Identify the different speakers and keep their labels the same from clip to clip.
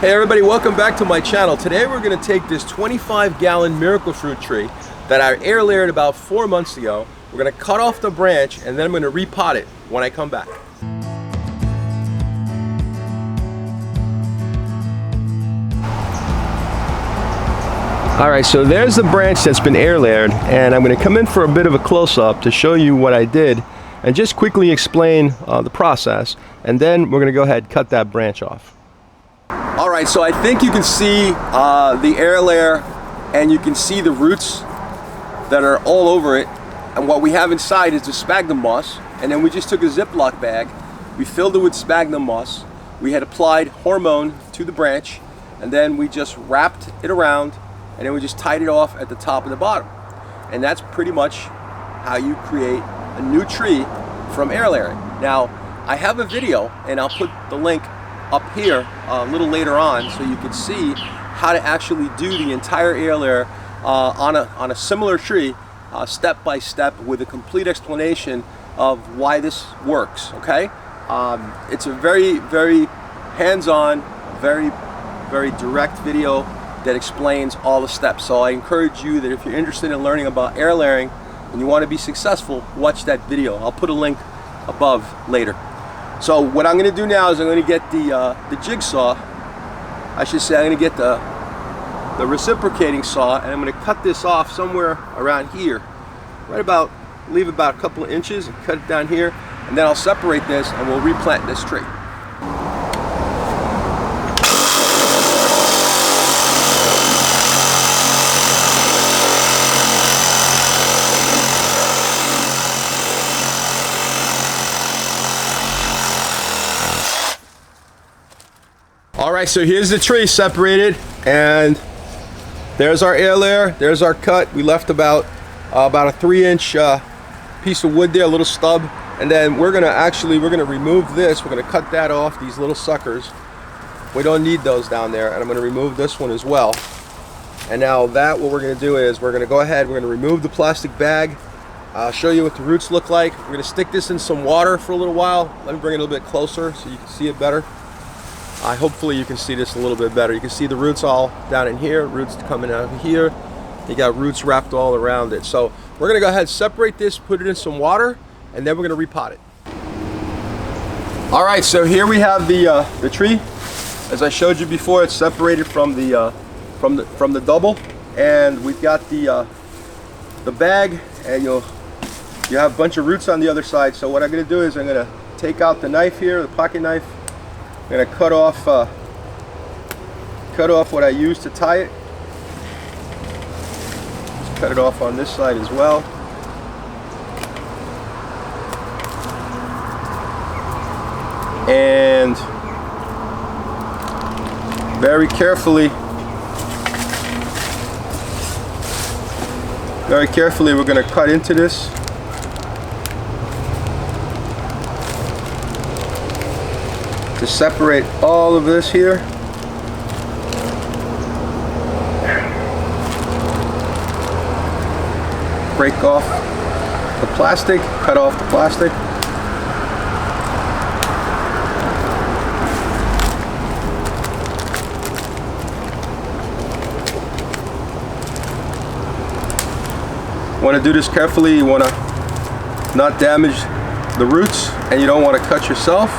Speaker 1: Hey everybody, welcome back to my channel. Today we're going to take this 25-gallon miracle fruit tree that I air layered about 4 months ago. We're going to cut off the branch and then I'm going to repot it when I come back. Alright, so there's the branch that's been air layered, and I'm going to come in for a bit of a close-up to show you what I did and just quickly explain the process, and then we're going to go ahead and cut that branch off. Alright, so I think you can see the air layer and you can see the roots that are all over it, and what we have inside is the sphagnum moss. And then we just took a Ziploc bag, we filled it with sphagnum moss, we had applied hormone to the branch, and then we just wrapped it around, and then we just tied it off at the top and the bottom. And that's pretty much how you create a new tree from air layering. Now I have a video and I'll put the link up here a little later on so you can see how to actually do the entire air layer on a similar tree, step by step, with a complete explanation of why this works. Okay, it's a very hands-on, very direct video that explains all the steps. So I encourage you that if you're interested in learning about air layering and you want to be successful, watch that video. I'll put a link above later. So what I'm going to do now is I'm going to get the jigsaw, I should say. I'm going to get the reciprocating saw, and I'm going to cut this off somewhere around here, right about, leave about a couple of inches and cut it down here, and then I'll separate this and we'll replant this tree. Alright, so here's the tree separated, and there's our air layer, there's our cut. We left about a 3-inch piece of wood there, a little stub, and then we're gonna remove this. We're gonna cut that off, these little suckers. We don't need those down there, and I'm gonna remove this one as well. And now what we're gonna do is we're gonna go ahead, we're gonna remove the plastic bag. I'll show you what the roots look like. We're gonna stick this in some water for a little while. Let me bring it a little bit closer so you can see it better. Hopefully you can see this a little bit better. You can see the roots all down in here, roots coming out of here. You got roots wrapped all around it. So we're gonna go ahead and separate this, put it in some water, and then we're gonna repot it. All right, so here we have the tree. As I showed you before, it's separated from the double, and we've got the bag, and you have a bunch of roots on the other side. So what I'm gonna do is I'm gonna take out the knife here, the pocket knife. I'm going to cut off what I used to tie it. Just cut it off on this side as well. And very carefully we're going to cut into this. To separate all of this here. Break off the plastic, cut off the plastic. You want to do this carefully. You want to not damage the roots, and you don't want to cut yourself.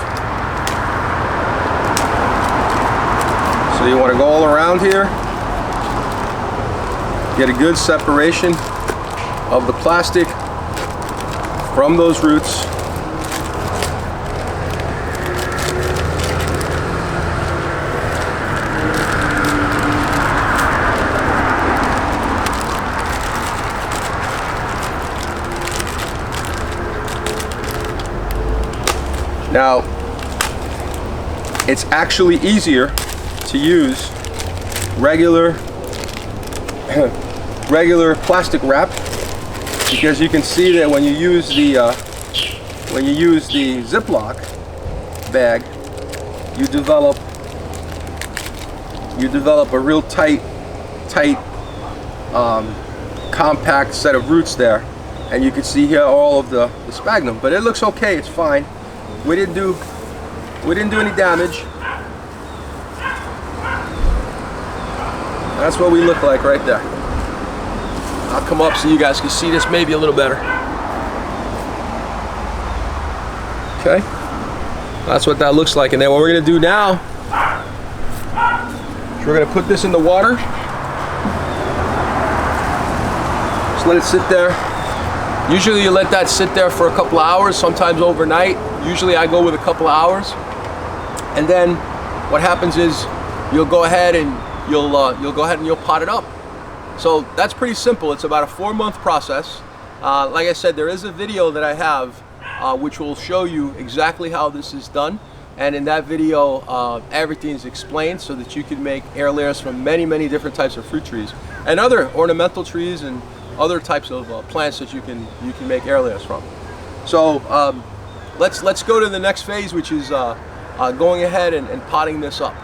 Speaker 1: So you want to go all around here, get a good separation of the plastic from those roots. Now, it's actually easier to use regular plastic wrap, because you can see that when you use the Ziploc bag, you develop a real tight compact set of roots there, and you can see here all of the sphagnum, but it looks okay, it's fine. We didn't do any damage. That's what we look like right there. I'll come up so you guys can see this maybe a little better. Okay, that's what that looks like. And then what we're gonna do now is we're gonna put this in the water. Just let it sit there. Usually you let that sit there for a couple of hours, sometimes overnight. Usually I go with a couple of hours. And then what happens is you'll go ahead and you'll pot it up. So that's pretty simple. It's about a 4-month process. Like I said, there is a video that I have which will show you exactly how this is done. And in that video, everything is explained so that you can make air layers from many, many different types of fruit trees and other ornamental trees and other types of plants that you can make air layers from. So let's go to the next phase, which is going ahead and potting this up.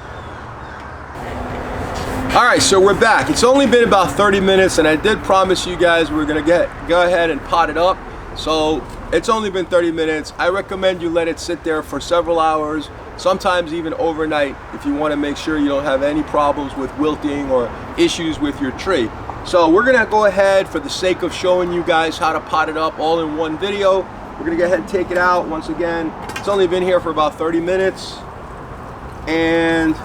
Speaker 1: All right, so we're back. It's only been about 30 minutes, and I did promise you guys we're gonna go ahead and pot it up. So it's only been 30 minutes. I recommend you let it sit there for several hours, sometimes even overnight, if you want to make sure you don't have any problems with wilting or issues with your tree. So we're gonna go ahead, for the sake of showing you guys how to pot it up all in one video, we're gonna go ahead and take it out. Once again, it's only been here for about 30 minutes. And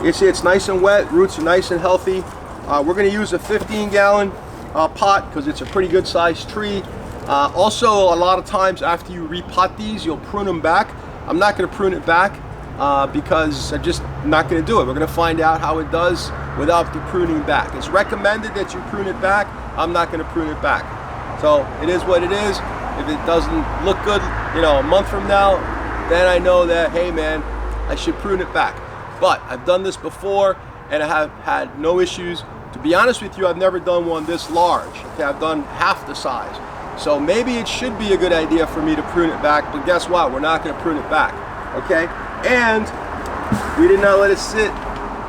Speaker 1: you see it's nice and wet, roots are nice and healthy. We're gonna use a 15-gallon pot because it's a pretty good sized tree. Also, a lot of times after you repot these, you'll prune them back. I'm not gonna prune it back because I'm just not gonna do it. We're gonna find out how it does without the pruning back. It's recommended that you prune it back. I'm not gonna prune it back. So it is what it is. If it doesn't look good, you know, a month from now, then I know that, hey man, I should prune it back. But I've done this before and I have had no issues. To be honest with you, I've never done one this large. Okay, I've done half the size. So maybe it should be a good idea for me to prune it back, but guess what? We're not gonna prune it back, okay? And we did not let it sit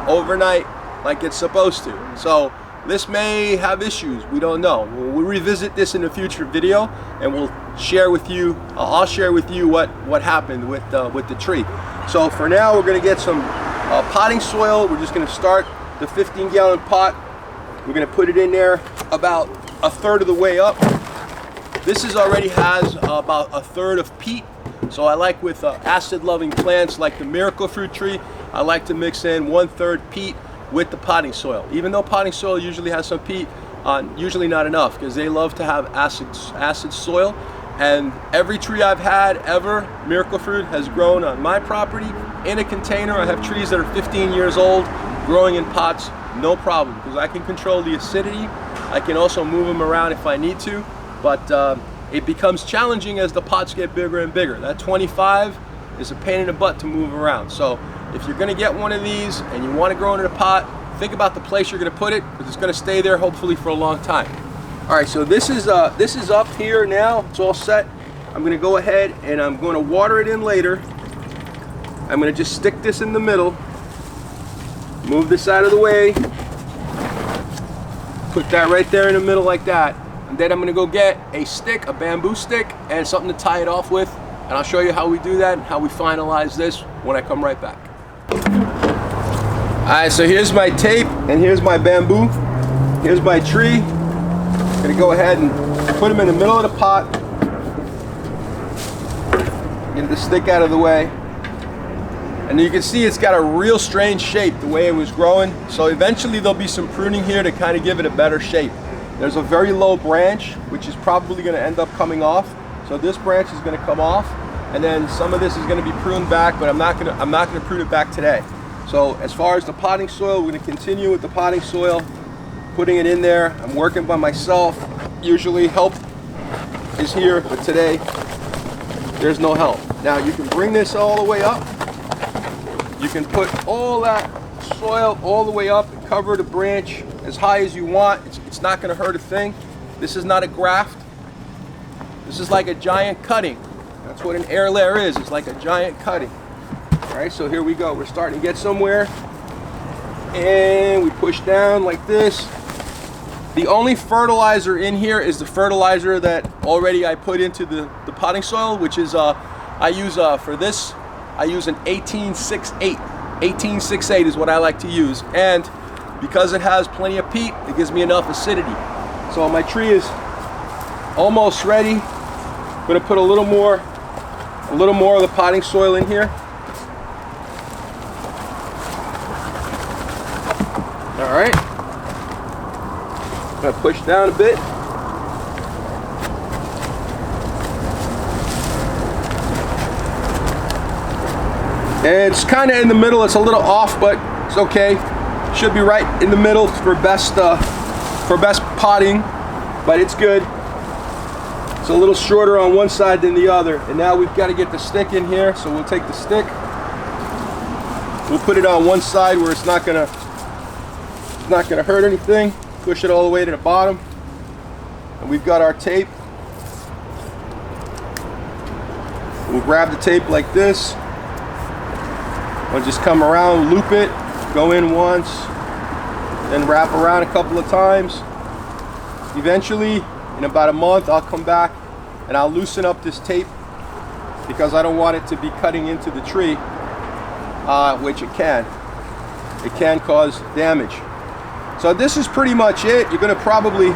Speaker 1: overnight like it's supposed to. So this may have issues, we don't know. We'll revisit this in a future video and we'll share with you, I'll share with you what happened with the tree. So for now, we're gonna get some potting soil. We're just gonna start the 15-gallon pot. We're gonna put it in there about a third of the way up. This already has about a third of peat. So I like with acid-loving plants like the miracle fruit tree, I like to mix in 1/3 peat with the potting soil. Even though potting soil usually has some peat, usually not enough because they love to have acid soil. And every tree I've had ever, miracle fruit, has grown on my property in a container. I have trees that are 15 years old growing in pots, no problem, because I can control the acidity. I can also move them around if I need to, but it becomes challenging as the pots get bigger and bigger. That 25 is a pain in the butt to move around. So if you're gonna get one of these and you wanna grow it in a pot, think about the place you're gonna put it, because it's gonna stay there hopefully for a long time. All right, so this is up here now. It's all set. I'm gonna go ahead and I'm gonna water it in later. I'm gonna just stick this in the middle, move this out of the way, put that right there in the middle like that, and then I'm gonna go get a stick, a bamboo stick, and something to tie it off with, and I'll show you how we do that and how we finalize this when I come right back. All right, so here's my tape and here's my bamboo. Here's my tree. I'm gonna go ahead and put them in the middle of the pot. Get the stick out of the way. And you can see it's got a real strange shape the way it was growing. So eventually there'll be some pruning here to kind of give it a better shape. There's a very low branch, which is probably gonna end up coming off. So this branch is gonna come off, and then some of this is gonna be pruned back, but I'm not gonna prune it back today. So as far as the potting soil, we're gonna continue with the potting soil, putting it in there. I'm working by myself. Usually help is here, but today there's no help. Now you can bring this all the way up. You can put all that soil all the way up and cover the branch as high as you want. It's not gonna hurt a thing. This is not a graft. This is like a giant cutting. That's what an air layer is. It's like a giant cutting. All right, so here we go. We're starting to get somewhere. And we push down like this. The only fertilizer in here is the fertilizer that already I put into the potting soil, which is, I use for this, I use an 1868. 1868 is what I like to use. And because it has plenty of peat, it gives me enough acidity. So my tree is almost ready. I'm gonna put a little more of the potting soil in here. All right. I'm gonna push down a bit. And it's kind of in the middle. It's a little off, but it's okay. Should be right in the middle for best potting, but it's good. It's a little shorter on one side than the other. And now we've got to get the stick in here. So we'll take the stick. We'll put it on one side where it's not gonna hurt anything. Push it all the way to the bottom. And we've got our tape. We'll grab the tape like this. We'll just come around, loop it, go in once, then wrap around a couple of times. Eventually, in about a month, I'll come back and I'll loosen up this tape because I don't want it to be cutting into the tree, which it can. It can cause damage. So this is pretty much it. You're going to probably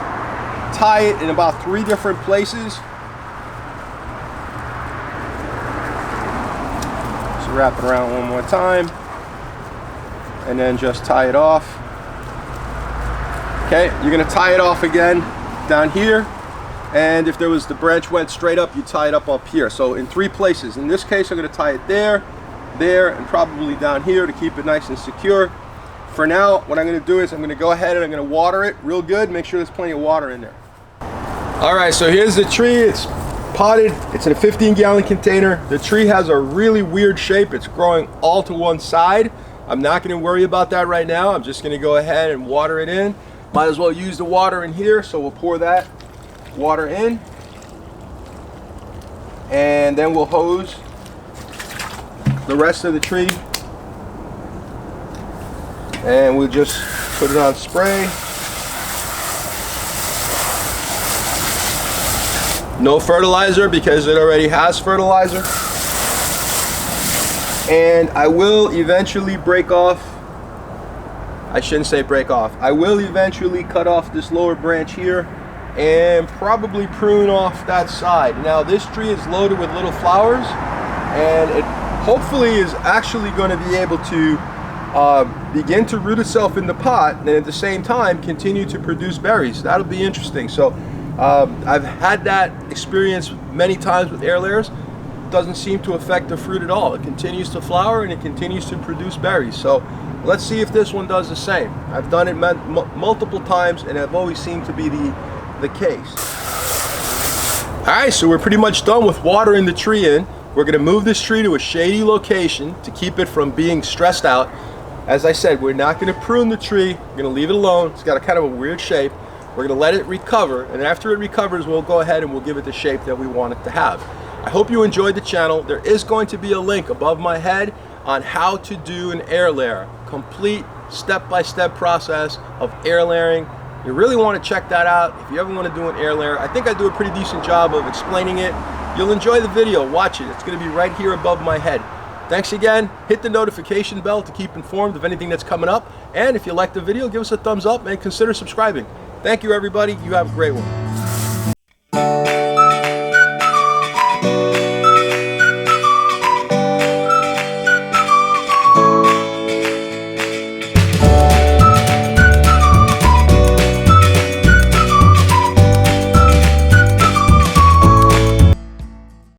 Speaker 1: tie it in about 3 different places. Wrap it around one more time and then just tie it off. Okay, you're going to tie it off again down here, and if the branch went straight up, you tie it up here. So in 3 places. In this case, I'm going to tie it there, and probably down here to keep it nice and secure. For now, what I'm going to do is I'm going to go ahead and I'm going to water it real good. Make sure there's plenty of water in there. All right, so here's the tree. It's potted. It's in a 15-gallon container. The tree has a really weird shape. It's growing all to one side. I'm not going to worry about that right now. I'm just going to go ahead and water it in. Might as well use the water in here, so we'll pour that water in, and then we'll hose the rest of the tree, and we'll just put it on spray. No fertilizer because it already has fertilizer. And I will eventually break off, I shouldn't say break off, I will eventually cut off this lower branch here and probably prune off that side. Now this tree is loaded with little flowers, and it hopefully is actually going to be able to begin to root itself in the pot and at the same time continue to produce berries. That'll be interesting. So I've had that experience many times with air layers. It doesn't seem to affect the fruit at all. It continues to flower and it continues to produce berries. So let's see if this one does the same. I've done it multiple times and I've always seemed to be the case. Alright, so we're pretty much done with watering the tree in. We're going to move this tree to a shady location to keep it from being stressed out. As I said, we're not going to prune the tree. We're going to leave it alone. It's got a kind of a weird shape. We're going to let it recover, and after it recovers, we'll go ahead and we'll give it the shape that we want it to have. I hope you enjoyed the channel. There is going to be a link above my head on how to do an air layer. Complete step-by-step process of air layering. You really want to check that out if you ever want to do an air layer. I think I do a pretty decent job of explaining it. You'll enjoy the video. Watch it. It's going to be right here above my head. Thanks again. Hit the notification bell to keep informed of anything that's coming up. And if you like the video, give us a thumbs up and consider subscribing. Thank you, everybody. You have a great one.